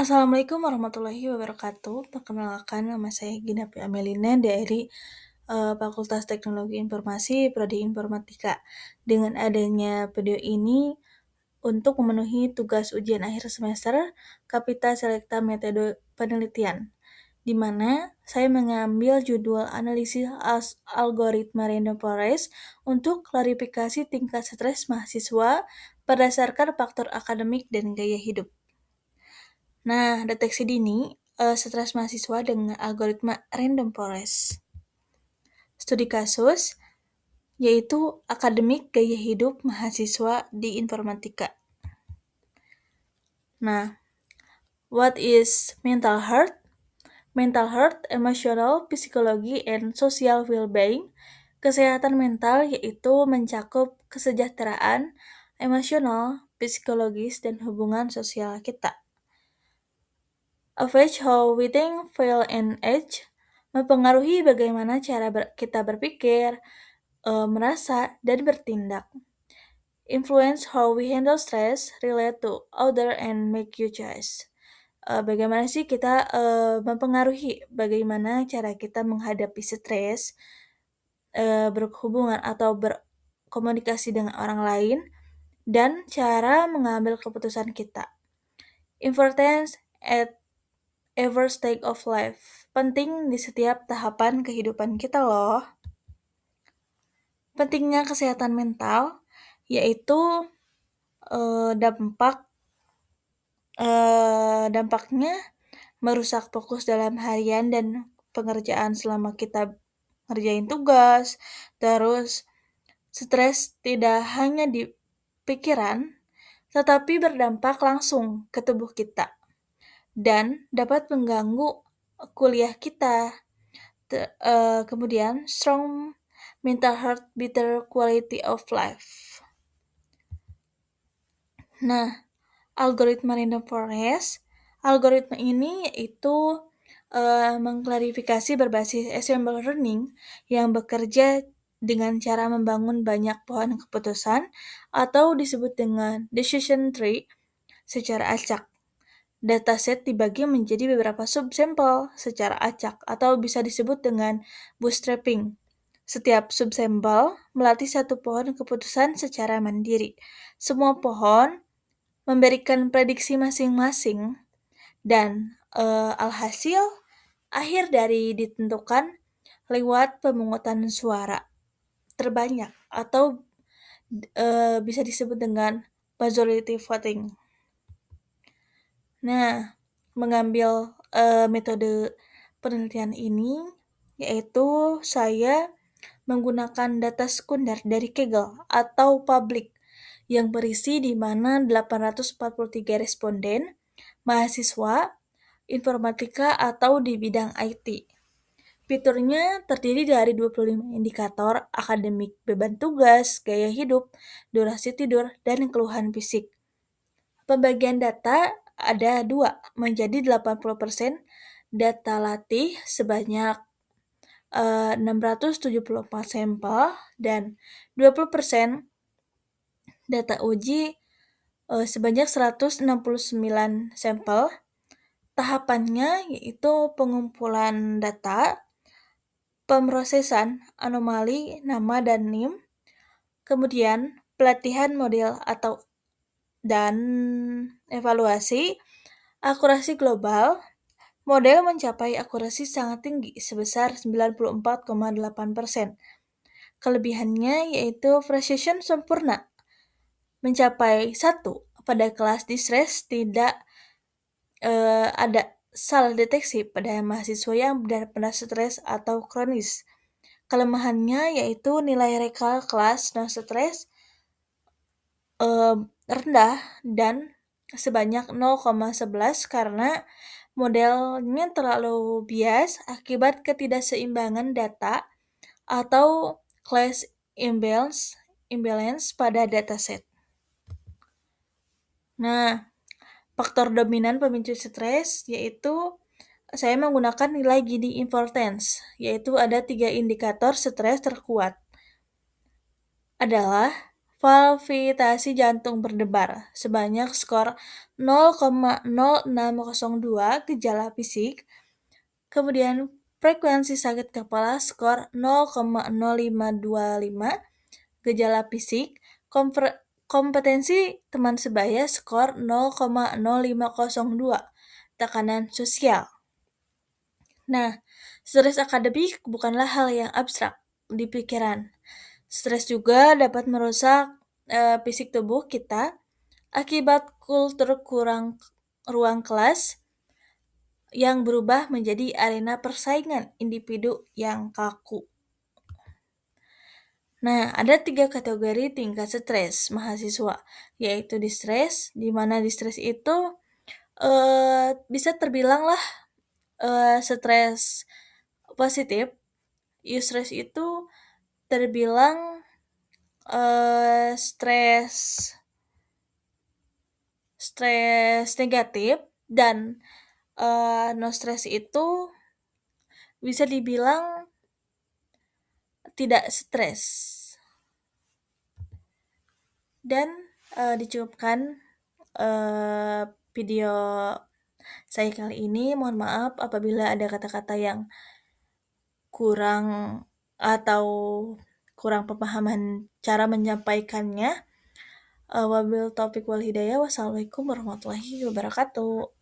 Assalamualaikum warahmatullahi wabarakatuh. Perkenalkan, nama saya Gina P. Amelina dari Fakultas Teknologi Informasi Prodi Informatika. Dengan adanya video ini untuk memenuhi tugas ujian akhir semester Kapita Selecta Metode Penelitian, di mana saya mengambil judul analisis algoritma random forest untuk klarifikasi tingkat stres mahasiswa berdasarkan faktor akademik dan gaya hidup. Nah, deteksi dini stres mahasiswa dengan algoritma random forest. Studi kasus yaitu akademik gaya hidup mahasiswa di informatika. Nah, what is mental health? Mental health, emotional, psikologi, and social well-being. Kesehatan mental yaitu mencakup kesejahteraan emosional, psikologis, dan hubungan sosial kita. Affect how we think, feel, and age, mempengaruhi bagaimana cara kita berpikir, merasa, dan bertindak. Influence how we handle stress, relate to other, and make you choice. Bagaimana sih kita mempengaruhi bagaimana cara kita menghadapi stres, berhubungan atau berkomunikasi dengan orang lain, dan cara mengambil keputusan kita. Importance at every stage of life. Penting di setiap tahapan kehidupan kita loh. Pentingnya kesehatan mental yaitu dampaknya merusak fokus dalam harian dan pengerjaan selama kita ngerjain tugas. Terus stres tidak hanya di pikiran tetapi berdampak langsung ke tubuh kita dan dapat mengganggu kuliah kita. Kemudian strong mental health, better quality of life. Nah, algoritma random forest, algoritma ini yaitu mengklarifikasi berbasis ensemble learning yang bekerja dengan cara membangun banyak pohon keputusan atau disebut dengan decision tree secara acak. Dataset dibagi menjadi beberapa subsampel secara acak atau bisa disebut dengan bootstrapping. Setiap subsampel melatih satu pohon keputusan secara mandiri. Semua pohon memberikan prediksi masing-masing dan alhasil akhir dari ditentukan lewat pemungutan suara terbanyak atau bisa disebut dengan majority voting. Nah, mengambil metode penelitian ini yaitu saya menggunakan data sekunder dari Kaggle atau publik yang berisi di mana 843 responden mahasiswa informatika atau di bidang IT. Fiturnya terdiri dari 25 indikator akademik, beban tugas, gaya hidup, durasi tidur, dan keluhan fisik. Pembagian data ada 2, menjadi 80% data latih sebanyak 674 sampel dan 20% data uji sebanyak 169 sampel. Tahapannya yaitu pengumpulan data, pemrosesan anomali nama dan NIM, kemudian pelatihan model dan evaluasi. Akurasi global, model mencapai akurasi sangat tinggi sebesar 94,8%. Kelebihannya yaitu precision sempurna, mencapai 1 pada kelas distress tidak ada salah deteksi pada mahasiswa yang benar-benar stres atau kronis. Kelemahannya yaitu nilai rekal kelas non stres rendah dan sebanyak 0,11 karena modelnya terlalu bias akibat ketidakseimbangan data atau class imbalance pada dataset. Nah, faktor dominan pemicu stres yaitu saya menggunakan nilai Gini Importance, yaitu ada 3 indikator stres terkuat. Adalah palpitasi jantung berdebar sebanyak skor 0,0602 gejala fisik, kemudian frekuensi sakit kepala skor 0,0525 gejala fisik, kompetensi teman sebaya skor 0,0502 tekanan sosial. Nah, stres akademik bukanlah hal yang abstrak di pikiran. Stres juga dapat merusak fisik tubuh kita akibat kultur kurang ruang kelas yang berubah menjadi arena persaingan individu yang kaku. Nah, ada 3 kategori tingkat stres mahasiswa, yaitu distres, di mana distres itu bisa terbilang lah stres positif. Eustress itu terbilang stres negatif, dan no stress itu bisa dibilang tidak stres. Dan dicukupkan video saya kali ini. Mohon maaf apabila ada kata-kata yang kurang atau kurang pemahaman cara menyampaikannya. Wabil taufiq wal hidayah. Wassalamualaikum warahmatullahi wabarakatuh.